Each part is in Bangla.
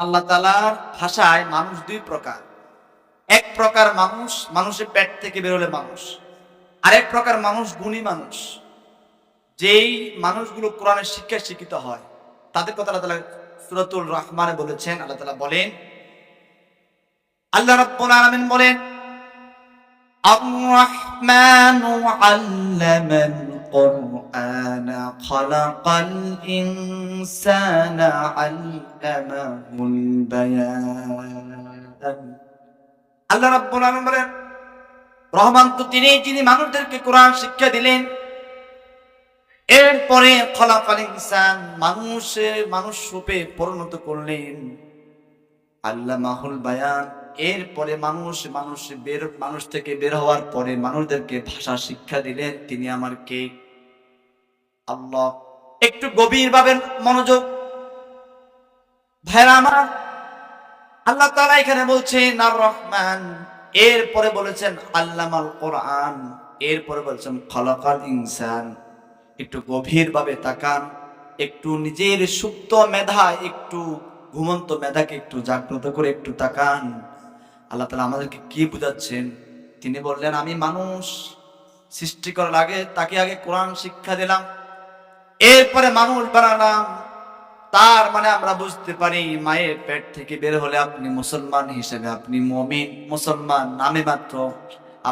আল্লাহ তাআলার ভাষায় মানুষ দুই প্রকার। এক প্রকার মানুষ, মানুষের পেট থেকে বেরোলে মানুষ। আরেক প্রকার মানুষ গুণী মানুষ, যেই মানুষগুলো কোরআনের শিক্ষায় শিক্ষিত হয়, তাদের কথা আল্লাহ তাআলা সূরাতুল রহমানে বলেছেন। আল্লাহ তাআলা বলেন, আল্লাহ রাব্বুল আলামিন বলেন, আর-রহমানু আল্লামাল কুরআনা খালাকাল ইনসানা আল্লামাহুল বায়ান। আল্লাহ রাব্বুল আলামিন বলেন, রহমান তো তিনি, যিনি মানুষদেরকে কোরআন শিক্ষা দিলেন। এরপরে খলাকাল ইনসান, মানুষ রূপে পরিণত করলেন। আল্লামাহুল বায়ান, এরপরে মানুষ থেকে বের হওয়ার পরে মানুষদেরকে ভাষা শিক্ষা দিলেন। তিনি আমার কে? আল্লাহ। একটু গভীর ভাবে মনোযোগ ভাইরা আমার, আল্লাহ তাআলা এখানে বলছেন আর রহমান, এরপরে বলেছেন আল্লামাল কোরআন, এরপরে বলছেন খলাকাল ইনসান। একটু গভীর ভাবে তাকান, একটু নিজের সুপ্ত মেধা, একটু ঘুমন্ত মেধাকে একটু জাগ্রত করে একটু তাকান। আল্লাহ তাআলা আমাদেরকে কি বুঝাচ্ছেন? তিনি বললেন, আমি মানুষ সৃষ্টি করার আগে তাকে আগে কোরআন শিক্ষা দিলাম, এরপরে মানুষ বানালাম। তার মানে আমরা বুঝতে পারি, মায়ের পেট থেকে বের হলে আপনি মুসলমান হিসেবে, আপনি মুমিন মুসলমান নামে মাত্র।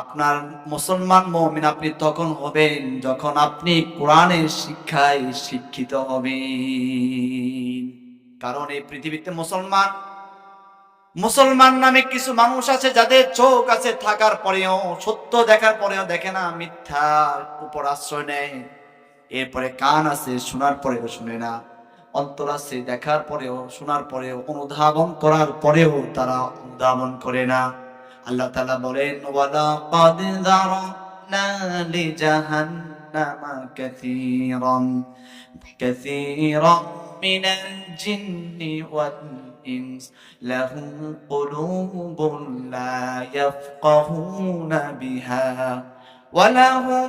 আপনার মুসলমান মুমিন আপনি তখন হবেন যখন আপনি কোরআনের শিক্ষায় শিক্ষিত হবেন। কারণ এই পৃথিবীতে মুসলমান নামে কিছু মানুষ আছে যাদের চোখ আছে থাকার পরেও, সত্য দেখার পরেও দেখে না, মিথ্যার উপর আশ্রয় নেয়। এরপরে কান আছে, শোনার পরেও শুনে না। অন্তর আছে, দেখার পরেও শোনার পরেও, অনুধাবন করার পরেও তারা অনুধাবন করে না। আল্লাহ তাআলা বলেন, ওয়ালাকাদ যারানা লিজাহান্নামা কাসীরান মিনাল জিন্নি ওয়াল ইনস লাহুম কুলুবুন লা ইয়াফকাহুনা বিহা ওয়া লাহুম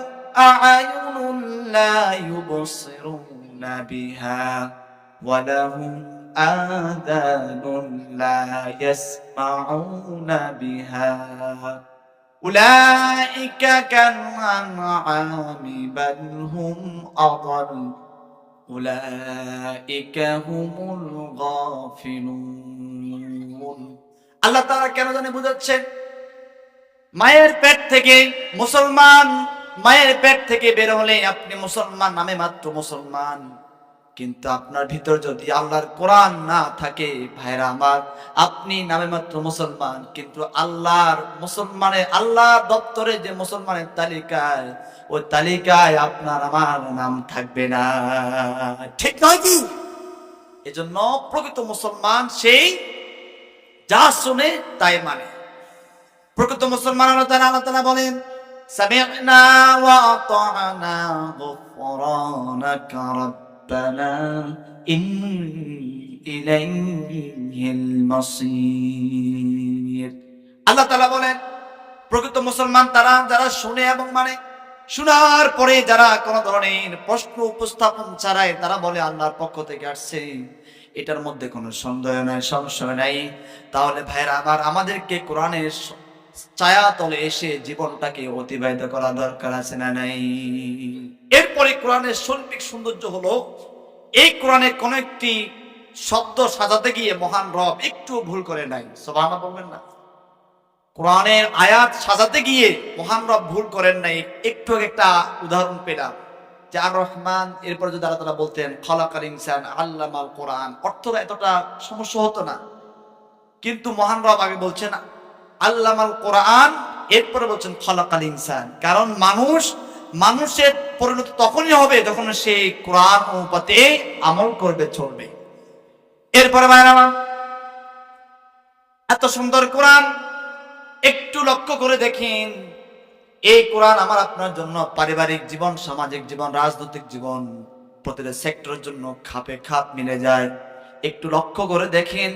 আ'য়ুনুন লা ইউবসিরুনা বিহা ওয়া লাহুম আযানুন লা ইয়াসমাউনা বিহা উলাইকা কাল আনআমি বাল হুম আযাল উলাইকা হুমুল গাফিলুন। আল্লাহ তাআলা কেন জানে বুঝাচ্ছেন, মায়ের পেট থেকে মায়ের পেট থেকে বের হলে আপনি মুসলমান নামে মাত্র মুসলমান। কিন্তু আপনার ভিতর যদি আল্লাহর কোরআন না থাকে ভাইরা আমার, আপনি নামে মাত্র মুসলমান, কিন্তু আল্লাহর দপ্তরে যে মুসলমানের তালিকায়, ওই তালিকায় আপনার আমার নাম থাকবে না। ঠিক নয় কি? এজন্য প্রকৃত মুসলমান সেই যা শুনে তাই মানে। প্রকৃত মুসলমান আল্লাহ তাআলা বলেন, সামি'না ওয়া আতা'না গুফরানাকা রাব্বানা ইলাইহিল মাসির। আল্লাহ তাআলা বলেন, প্রকৃত মুসলমান তারা যারা শুনে এবং মানে, শোনার পরে যারা কোনো ধরনের প্রশ্ন উপস্থাপন ছাড়াই তারা বলে আল্লাহর পক্ষ থেকে আসছে, এটার মধ্যে কোনো সন্দেহ নাই, সংশয় নাই। তাহলে ভাইরা আমার, আমাদেরকে কোরআনের ছায়া তলে এসে জীবনটাকে অতিবাহিত করা দরকার আছে না নাই? এরপরে কোরআনের শৈল্পিক সৌন্দর্য হলো, এই কোরআনের কোন একটি শব্দ সাজাতে গিয়ে মহান রব একটু ভুল করে নাই। সুবহানাল্লাহ বলবেন না? কোরআনের আয়াত সাজাতে গিয়ে মহান রব ভুল করেন নাই। একটু একটা উদাহরণ পেলাম যে আর রহমান, এরপরে যদি আল্লাহ তাআলা বলতেন খলাকাল ইনসান আল্লামাল কোরআন, অর্থটা এতটা সমস্যা হতো না। কিন্তু মহান রব আগে বলছেন আল্লামাল কোরআন, এরপরে বলছেন খলাকাল ইনসান। কারণ মানুষের পরিণতি তখনই হবে যখন সে কোরআন অনুপাতে আমল করবে, চলবে। এরপরে ভাইরা আমার, এত সুন্দর কোরআন, একটু লক্ষ্য করে দেখেন, এই কোরআন আমার আপনার জন্য পারিবারিক জীবন, সামাজিক জীবন, রাজনৈতিক জীবন, প্রতিটা সেক্টরের জন্য খাপে খাপ মিলে যায়। একটু লক্ষ্য করে দেখেন।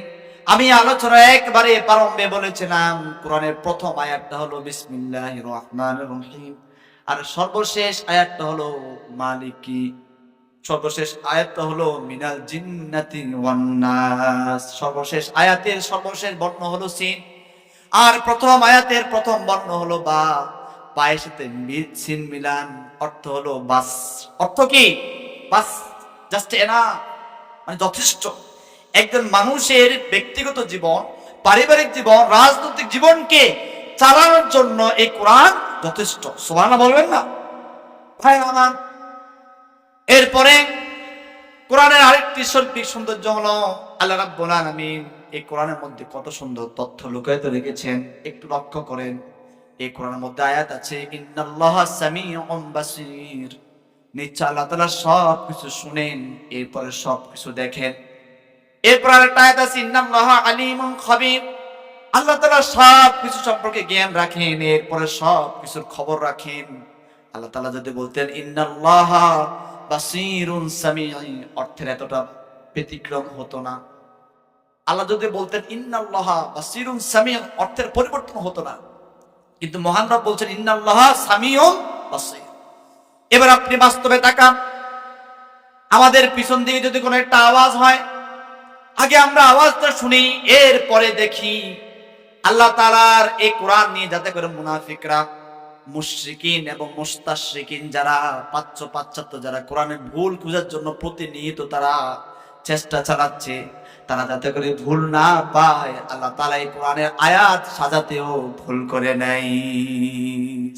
আমি আলোচনা একবারে প্রারম্ভে বলেছিলাম, কোরআনের প্রথম আয়াতটা হলো বিসমিল্লাহির রহমানির রহিম, আর সর্বশেষ আয়াতটা হলো মালিকি সর্বশেষ আয়াতটা হলো মিনাল জিন্নাতি ওয়ান নাস। সর্বশেষ আয়াতের সর্বশেষ বর্ণ হলো সিন, আর প্রথম আয়াতের প্রথম বর্ণ হলো বা। পায়ের সাথে সিন মিলান, অর্থ হলো বাস। অর্থ কি? বাস, জাস্ট এনা, মানে যথেষ্ট। একজন মানুষের ব্যক্তিগত জীবন, পারিবারিক জীবন, রাজনৈতিক জীবনকে চালানোর জন্য এই কোরআন যথেষ্ট। সুবহানাল্লাহ বলবেন না ভাই আমার? এরপরে কোরআনের আরেকটি শৈল্পিক সৌন্দর্য হলো আল্লাহ রাব্বুল আলামিন এই কোরআনের মধ্যে কত সুন্দর তথ্য লুকায়িত রেখেছেন। একটু লক্ষ্য করেন, এই কোরআনের মধ্যে আয়াত আছে ইন্নাল্লাহা সামিউন বাসীর, নিশ্চয় আল্লাহ তাআলা সব কিছু শুনেন, এরপরে সব কিছু দেখেন। এরপর আরেকটা আয়াত আছে ইন্নাল্লাহা আলিমুন খাবীর, আল্লাহ তাআলা সব কিছু সম্পর্কে জ্ঞান রাখেন, এরপরে সব কিছুর খবর রাখেন। আল্লাহ তাআলা যদি বলতেন ইন্নাল্লাহা বাসীরুন সামিঈ, অর্থের এতটা ব্যতিক্রম হতো না। আল্লাহ যদি বলতেন ইন্নাল্লাহা বাসীরুন সামিঈ, অর্থের পরিবর্তন হতো না। কিন্তু মহান রব বলছেন ইন্নাল্লাহা সামিউন বাসীর। এবার আপনি বাস্তবে তাকান, আমাদের পিছন দিকে যদি কোনো একটা আওয়াজ হয়, আগে আমরা আওয়াজটা শুনি, এরপরে দেখি। আল্লাহ তাআলার এই কোরআন নিয়ে যাতে করে মুনাফিকরা, মুশরিকিন এবং মুস্তাশরিকিন যারা প্রাচ্য পাশ্চাত্য যারা কোরআনের ভুল খোঁজার জন্য প্রতিনিয়ত তারা চেষ্টা চালাচ্ছে, তারা যাতে করে ভুল না পায়, আল্লাহ তাআলা এই কোরআনের আয়াত সাজাতেও ভুল করে নাই।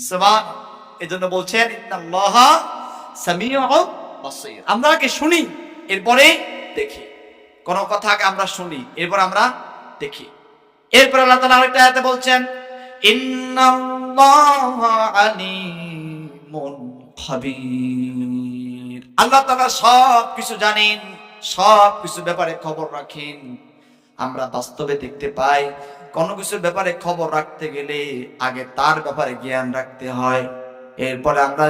সুবহান, এজন্য বলছেন ইন্নাল্লাহা সামিউন বাসীর। আমরা আগে শুনি, এরপরে দেখি। কোন কথাকে আমরা শুনি, এরপর আমরা দেখি। এরপর আল্লাহ তাআলা আরেকটা আয়াতে বলছেন ইন্নাল্লাহা আলিমুন খাবীর, আল্লাহ তাআলা সব কিছু জানেন, সব কিছুর ব্যাপারে খবর রাখেন। আমরা বাস্তবে দেখতে পাই কোন কিছুর ব্যাপারে খবর রাখতে গেলে আগে তার ব্যাপারে জ্ঞান রাখতে হয়, এরপরে আমরা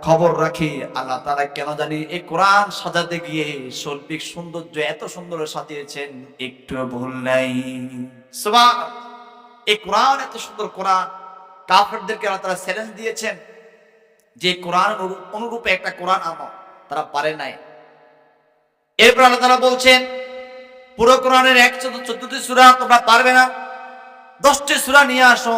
খবর রাখি। আল্লাহ তাআলা কেন জানি এই কোরআন সাজাতে গিয়ে শৈল্পিক সৌন্দর্য এত সুন্দর সাজিয়েছেন, একটু ভুল নাই। সুবহান, এই কোরআন এত সুন্দর কোরআন, কাফেরদেরকে আল্লাহ তাআলা চ্যালেঞ্জ দিয়েছেন যে কোরআন অনুরূপে একটা কোরআন আনো, তারা পারে নাই। এরপর আল্লাহ তাআলা বলছেন পুরো কোরআনের 114টি সূরা তোমরা পারবে না, 10টি সূরা নিয়ে আসো,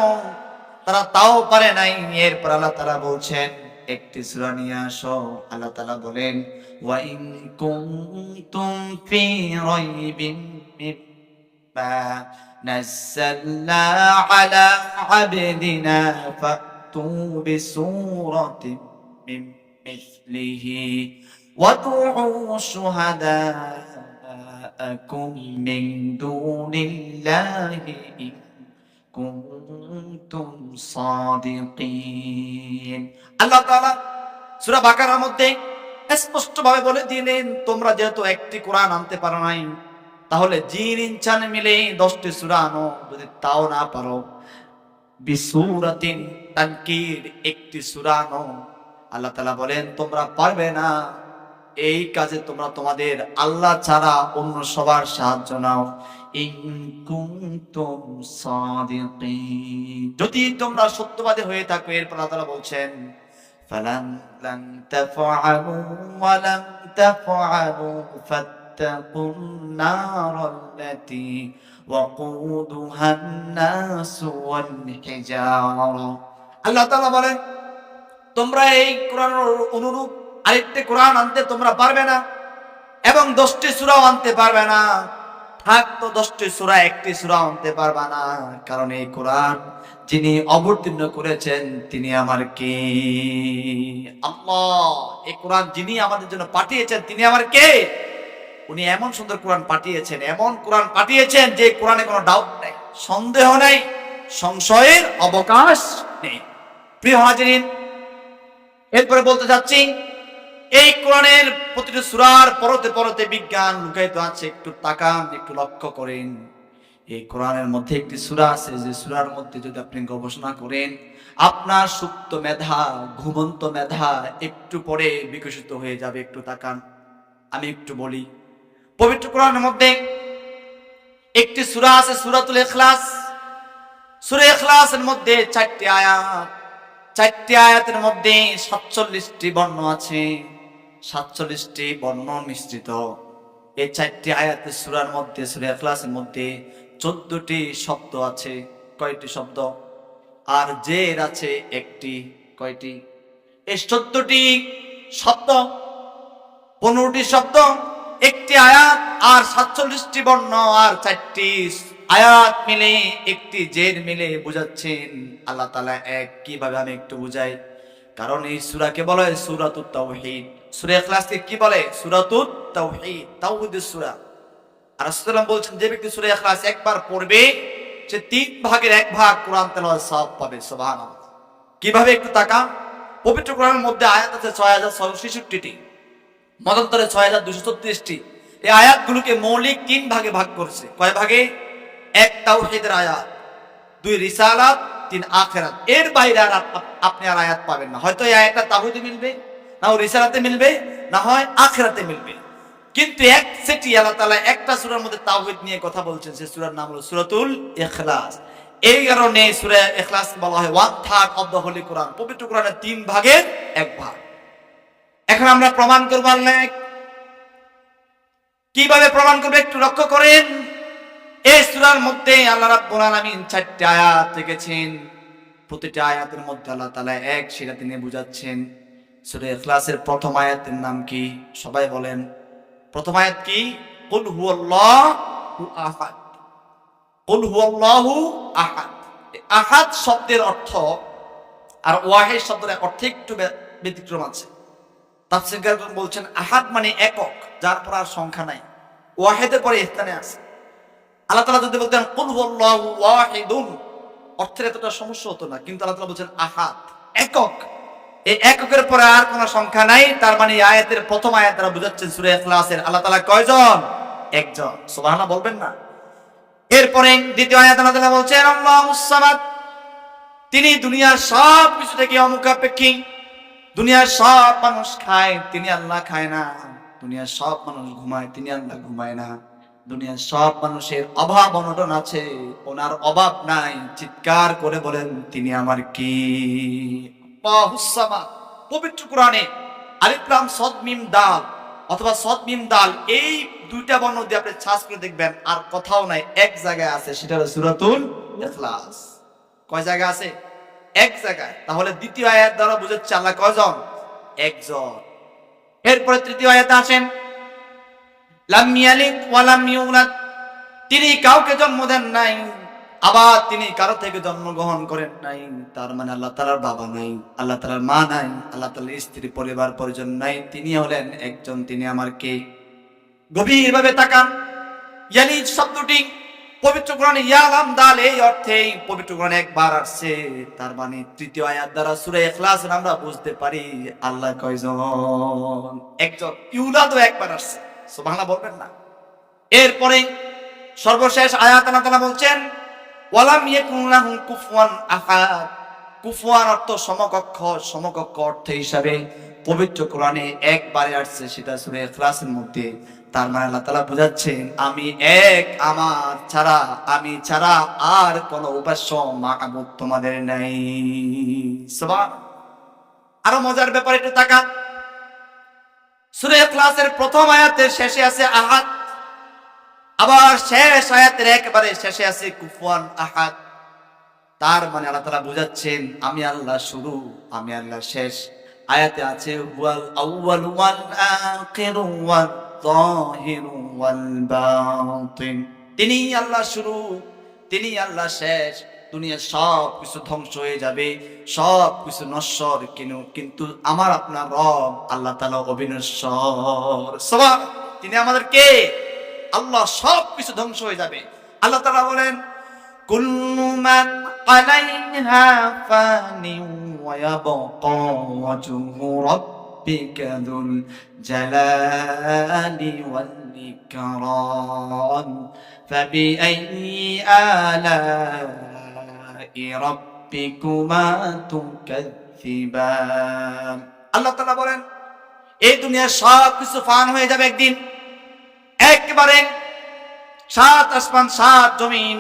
তারা তাও পারে নাই। এরপর আল্লাহ তাআলা বলছেন একটি সূরা নিয়ে আসো। আল্লাহ তাআলা বলেন ওয়া ইন কুনতুম ফি রাইবিন মিম্মা নাযালনা আলা আবদিনা ফাতু বিসূরাতিন মিন মিসলিহি ওয়া দু'উ শুহাদাআকুম মিন দুনিল্লাহি ইন কুনতুম সাদিকিন। আল্লাহ তাআলা সূরা বাকারার মধ্যে স্পষ্ট ভাবে বলে দিলেন তোমরা যেহেতু একটি কোরআন আনতে পারো নাই, তাহলে জিন ইনসান মিলে 10টি সূরা আনো। যদি তাও না পারো বিসূরাতিন তানকির, একটি সূরা আনো। আল্লাহ তাআলা বলেন তোমরা পারবে না, এই কাজে তোমরা তোমাদের আল্লাহ ছাড়া অন্য সবার সাহায্য নাও। ইন কুনতুম সাদিকিন, যদি তোমরা সত্যবাদী হয়ে থাকো। এরপর আল্লাহ তাআলা বলছেন ফালান লান তাফআলু ওয়া লাম তাফআলু ফাত্তাকুন নারাল্লাতী ওয়াকুদুহান নাস ওয়াল হিজারা। আল্লাহ তাআলা বলেন তোমরা এই কোরআনের অনুরূপ আরেকটি কোরআন আনতে তোমরা পারবে না, এবং 10টি সূরাও আনতে পারবে না। থাক তো 10টি সূরা, একটি সূরা আনতে পারবে না, কারণ এই কোরআন যিনি অবতীর্ণ করেছেন তিনি আমার কে? আল্লাহ। এই কোরআন যিনি আমাদের জন্য পাঠিয়েছেন তিনি আমার কে? উনি এমন সুন্দর কোরআন পাঠিয়েছেন, এমন কোরআন পাঠিয়েছেন যে কোরআনে কোনো ডাউট নেই, সন্দেহ নেই, সংশয়ের অবকাশ নেই। প্রিয় হাজিরিন, এরপরে বলতে যাচ্ছি এই কোরআনের প্রতিটি সূরার পরতে পরতে বিজ্ঞান লুকায়িত আছে। একটু তাকান, একটু লক্ষ্য করেন। এই কোরআনের মধ্যে একটি সূরা আছে যে সূরার মধ্যে যদি আপনি গবেষণা করেন, আপনার সুপ্ত মেধা, ঘুমন্ত মেধা একটু পরে বিকশিত হয়ে যাবে। একটু তাকান, আমি একটু বলি। পবিত্র কোরআনের মধ্যে একটি সূরা আছে সূরাতুল ইখলাস। সূরা ইখলাসের মধ্যে 4টি আয়াত, 4টি আয়াতের মধ্যে 47টি বর্ণ আছে। 47টি বর্ণ মিশ্রিত। এই 4টি আয়াতের সূরার মধ্যে, সূরা ইখলাসের মধ্যে 14টি শব্দ আছে। কয়টি শব্দ? আর জের আছে একটি। কয়টি? এই 14টি শব্দ, 15টি শব্দ, একটি আয়াত, আর 47টি বর্ণ আর 4টি আয়াত মিলে একটি জের মিলে বুঝাচ্ছেন আল্লাহ তাআলা এক। কিভাবে আমি একটু বুঝাই, কারণ এই সূরাকে বলা হয় সূরাতুত তাওহীদ। সূরা ইখলাসকে কি বলে? সূরাতুত তাওহীদ, তাওহীদের সূরা। আর রাসূলুল্লাহ বলছেন যে ব্যক্তি সূরা ইখলাস একবার পড়বে সে 3 ভাগের 1 ভাগ কোরআন তেলাওয়াত সওয়াব পাবে। সুবহানাল্লাহ। কিভাবে একটু তাকান। পবিত্র কোরআনের মধ্যে আয়াত আছে 6666টি, মতান্তরে 6236টি। এই আয়াতগুলোকে মৌলিক 3 ভাগে ভাগ করেছে। কয় ভাগে? 1 তাওহীদের আয়াত, 2 রিসালাত, 3 আখিরাত। এর বাইরে আর আপনি আর আয়াত পাবেন না। হয়তো এই আয়াতটা তাওহীদে মিলবে, না রিসালাতে মিলবে, না হয় আখিরাতে মিলবে। কিন্তু এক সেটি আল্লাহ তাআলা একটা সূরার মধ্যে তাওহীদ নিয়ে কথা বলছেন, সেই সূরার নাম হলো সূরাতুল ইখলাস। এই কারণে সূরা ইখলাস বলা হয় 1/3 অফ দ্য হোলি কোরআন। পবিত্র কোরআনের 3 ভাগের 1 ভাগ। এখন আমরা প্রমাণ করব আল্লাহ কিভাবে প্রমাণ করবে একটু লক্ষ্য করেন। এই সূরার মধ্যে আল্লাহ রাব্বুল আলামিন 4টি আয়াত রেখেছেন। প্রতিটি আয়াতের মধ্যে আল্লাহ তাআলা এক সেটা তিনি বুঝাচ্ছেন। সূরা ইখলাসের প্রথম আয়াতের নাম কি? সবাই বলেন। প্রথম আয়াত কি? কুল হুয়াল্লাহু আহাদ। কুল হুয়াল্লাহু আহাদ। আহাদ শব্দের অর্থ আর ওয়াহিদ শব্দের অর্থে একটু ব্যতিক্রম আছে। তাফসীরকারগণ বলছেন আহাদ মানে একক, যার পর আর সংখ্যা নাই। ওয়াহিদের পরে স্থানে আছে। আল্লাহ তাআলা যদি বলতেন কুল হুয়াল্লাহু ওয়াহিদুন, অর্থের এতটা সমস্যা হতো না। কিন্তু আল্লাহ তাআলা বলছেন আহাদ, একক। এই এককের পরে আর কোনো সংখ্যা নাই। তার মানে এই আয়াতের প্রথম আয়াত দ্বারা বুঝাচ্ছেন সূরা ইখলাসের আল্লাহ তাআলা কয়জন? একজন। সুবহানাল্লাহ বলবেন না? এরপরে দ্বিতীয় আয়াত আল্লাহ তাআলা বলছেন আল্লাহুস সামাদ, তিনি দুনিয়ার সব কিছু থেকে অমুখাপেক্ষী। দুনিয়ার সব মানুষ খায়, তিনি আল্লাহ খায় না। দুনিয়ার সব মানুষ ঘুমায়, তিনি আল্লাহ ঘুমায় না। দুনিয়ার সব মানুষের অভাব অনটন আছে, ওনার অভাব নাই। চিৎকার করে বলেন তিনি আমার কি? আল্লাহুস সামাদ। পবিত্র কোরআনে আলিফ লাম সদ মিম দাল অথবা সদ মিম দাল, এই দুইটা বর্ণ দিয়ে আপনি সার্চ করে দেখবেন আর কোথাও নাই, এক জায়গায় আছে, সেটা হলো সূরাতুল ইখলাস। কয় জায়গায় আছে? এক জায়গায়। তাহলে দ্বিতীয় আয়াত দ্বারা বুঝাচ্ছে আল্লাহ কয়জন? একজন। এরপরে তৃতীয় আয়াতে আসেন লাম ইয়ালিদ ওয়া লাম ইউলাদ, তিনি কাউকে জন্ম দেন নাই, আবার তিনি কারো থেকে জন্মগ্রহণ করেন নাই। তার মানে আল্লাহ তাআলার বাবা নাই, আল্লাহ তাআলার মা নাই, আল্লাহ তাআলার স্ত্রী পরিবার পরিজন নাই। তিনি হলেন একজন। তিনি আমার কে? গভীরভাবে তাকান। ইয়ালিদ শব্দটি পবিত্র কোরআনে ইয়া লাম দাল এই অর্থে পবিত্র কোরআনে একবার আসছে। তার মানে তৃতীয় আয়াত দ্বারা সূরা ইখলাস আমরা বুঝতে পারি আল্লাহ কয়জন? একজন। ইউলাদও একবার আসছে। সুবহানাল্লাহ বলবেন না? এরপরে সর্বশেষ আয়াত আল্লাহ তাআলা বলছেন ওয়ালাম ইয়াকুন লাহু কুফুয়ান আহাদ। কুফুয়ান অর্থ সমকক্ষ। সমকক্ষ অর্থ হিসাবে পবিত্র কোরআনে একবারে আসছে, সেটা সূরা ইখলাসের মধ্যে। তার মানে আল্লাহ তাআলা বুঝাচ্ছেন আমি এক, আমার ছাড়া, আমি ছাড়া আর কোন উপাস্য মাবুদ তোমাদের নাই। সুবহান। আরো মজার ব্যাপার একটু তাকান। সূরা ইখলাসের প্রথম আয়াতের শেষে আছে আহাদ, আবার শেষ আয়াতের একেবারে শেষে আছে কুফুয়ান আহাদ। তার মানে আল্লাহ তাআলা বুঝাচ্ছেন আমি আল্লাহ শুরু, আমি আল্লাহ শেষ। আয়াতে আছে হুয়াল আউয়াল ওয়াল আখিরু ওয়াল যাহিরু ওয়াল বাতিন, তিনি আল্লাহ শুরু, তিনি আল্লাহ শেষ। দুনিয়ার সব কিছু ধ্বংস হয়ে যাবে, সব কিছু নশ্বর, কিন্তু আমার আপনার রব আল্লাহ তাআলা অবিনশ্বর। সুবহান। তিনি আমাদের কে? আল্লাহ। সব কিছু ধ্বংস হয়ে যাবে। আল্লাহ তাআলা বলেন কুল্লু মান আলাইহা ফানি ওয়া ইয়াবকা ওয়াজহু রাব্বিকা যুল জালালি ওয়াল ইকরাম ফাবিআইয়ি আলাই রাব্বিকুমা তুকাযযিবান। আল্লাহ তাআলা বলেন এই দুনিয়ার সব কিছু ফান হয়ে যাবে একদিন। একবারে 7 আসমান 7 জমিন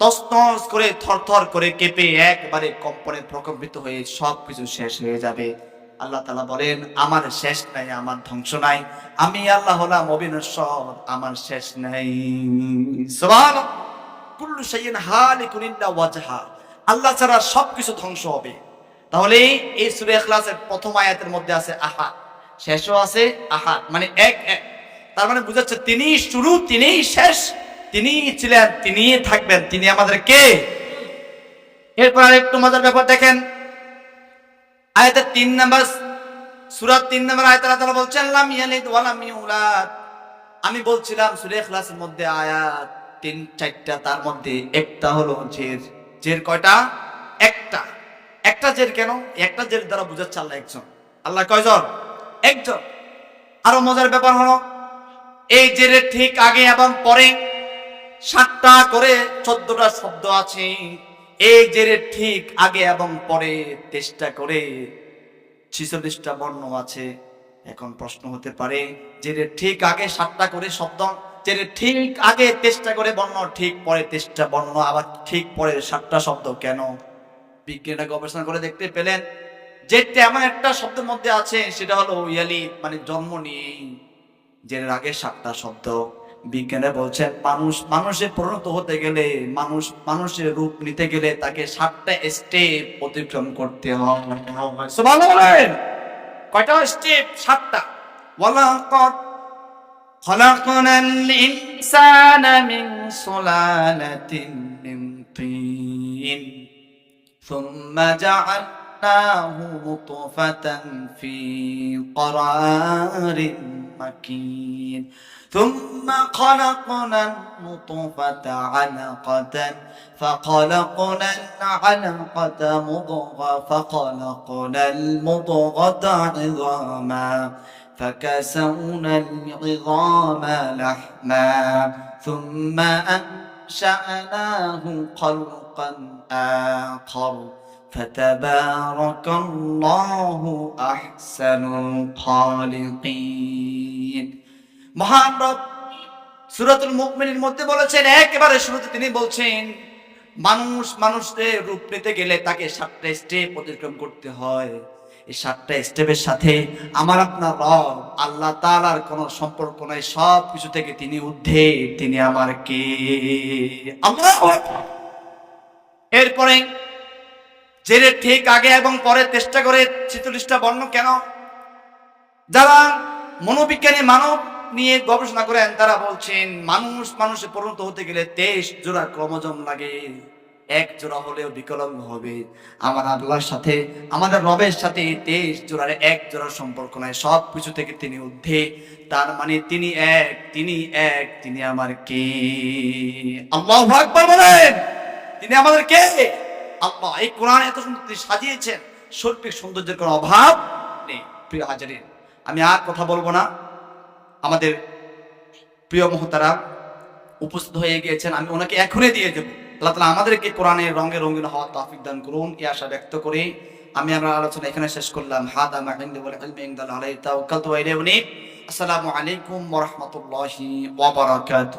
তছনছ করে থরথর করে কেঁপে একবারে কম্পনে প্রকম্পিত হয়ে সবকিছু শেষ হয়ে যাবে। আল্লাহ তাআলা বলেন আমার শেষ নাই, আমার ধ্বংস নাই, আমি আল্লাহ হলাম অবিনশ্বর, আমার শেষ নাই। সুবহানাল্লাহ। কুল্লু শাইইন হালিকুন ইল্লা ওয়াজহা, আল্লাহ ছাড়া সবকিছু ধ্বংস হবে। তাহলে এই সূরা ইখলাসের প্রথম আয়াতের মধ্যে আছে আহাদ, শেষও আছে আহাদ, মানে এক এক। তার মানে বুঝাচ্ছে তিনি শুরু, তিনি শেষ, তিনি ছিলেন, তিনি থাকবেন, তিনি আমাদের কে। এরপর আরেকটু মজার ব্যাপার দেখেন, আয়াতের 3 নাম্বার, সূরা 3 নাম্বার আয়াতে আল্লাহ তাআলা বলছেন লাম ইয়ালিদ ওয়া লাম ইউলাদ। আমি বলছিলাম সূরা ইখলাসের মধ্যে আয়াত 3-4টা, তার মধ্যে একটা হলো জের। জের কয়টা? একটা। একটা জের কেন? একটা জের দ্বারা বোঝাচ্ছে আল্লাহ একজন। আল্লাহ কয়জন? একজন। আরো মজার ব্যাপার হলো এই জেরের ঠিক আগে এবং পরে 7টা করে 14টা শব্দ আছে। এই জেরের ঠিক আগে এবং পরে 23টা করে 46টা বর্ণ আছে। এখন প্রশ্ন হতে পারে জেরের ঠিক আগে 7টা করে শব্দ, জেরের ঠিক আগে 23টা করে বর্ণ, ঠিক পরে 23টা বর্ণ, আবার ঠিক পরে 7টা শব্দ কেন? বিজ্ঞানীরা গবেষণা করে দেখতে পেলেন যেটা এমন একটা শব্দের মধ্যে আছে, সেটা হলো ইয়ালিদ, মানে জন্ম নিয়ে। জেরের আগে 7টা শব্দ। বিজ্ঞানীরা বলছেন মানুষে পরিণত হতে গেলে, মানুষের রূপ নিতে গেলে তাকে 7টা স্টেপ অতিক্রম করতে হয়। সুবহানাল্লাহ। কয়টা স্টেপ? 7টা। ওয়ালাকাদ খালাকনাল ইনসানা মিন সুলালাতিন মিন তিন সুম্মা জাআলনাহু নুতফাতান ফি ক্বরারিন মাকিন ثم خلقنا النطفة علقة فخلقنا العلقة مضغة فخلقنا المضغة عظاما فكسونا العظام لحما ثم أنشأناه خلقا آخر فتبارك الله أحسن الخالقين। মহান রব সূরাতুল মুমিনের মধ্যে বলেছেন, একেবারে শুরুতে তিনি বলছেন মানুষের রূপ নিতে গেলে তাকে 7টা স্টেপ অতিক্রম করতে হয়। এই 7টা স্টেপের সাথে আমার আপনার রব আল্লাহ তাআলার কোনো সম্পর্ক নাই, সব কিছু থেকে তিনি ঊর্ধ্বে, তিনি আমার কে। আল্লাহু আকবার। এরপরে জেরের ঠিক আগে এবং পরে 23টা করে 46টা বর্ণ কেন? যারা মনোবিজ্ঞানী মানব নিয়ে গবেষণা করেন তারা বলছেন মানুষে পরিণত হতে গেলে 23 জোড়া ক্রোমোজোম লাগে। 1 জোড়া হলেও বিকলাঙ্গ হবে। আমার আল্লাহর সাথে, আমাদের রবের সাথে 23 জোড়ার 1 জোড়ার সম্পর্ক নাই, সব কিছু থেকে তিনি ঊর্ধ্বে। তার মানে তিনি এক, তিনি আমার কে। আল্লাহু আকবার বলেন। তিনি আমাদের কে? আল্লাহ। এই কোরআন এত সুন্দর তিনি সাজিয়েছেন, শৈল্পিক সৌন্দর্যের কোনো অভাব নেই। প্রিয় হাজিরিন, আমি আর কথা বলবো না। আমাদের প্রিয় মুহতারাম উপস্থিত হয়ে গিয়েছেন, আমি ওনাকে এখনই দিয়ে দেব। আল্লাহ তাআলা আমাদেরকে কোরআনের রঙে রঙিন হওয়ার তৌফিক দান করুন, এই আশা ব্যক্ত করে আমি আমার আলোচনা এখানে শেষ করলাম। হাদা মা ইনদি ওয়াল ইলমু ইনদাল্লাহি আলাইহি তাওয়াক্কালতু ওয়া ইলাইহি উনীব। আসসালামু আলাইকুম ওয়া রাহমাতুল্লাহি ওয়া বারাকাতুহু।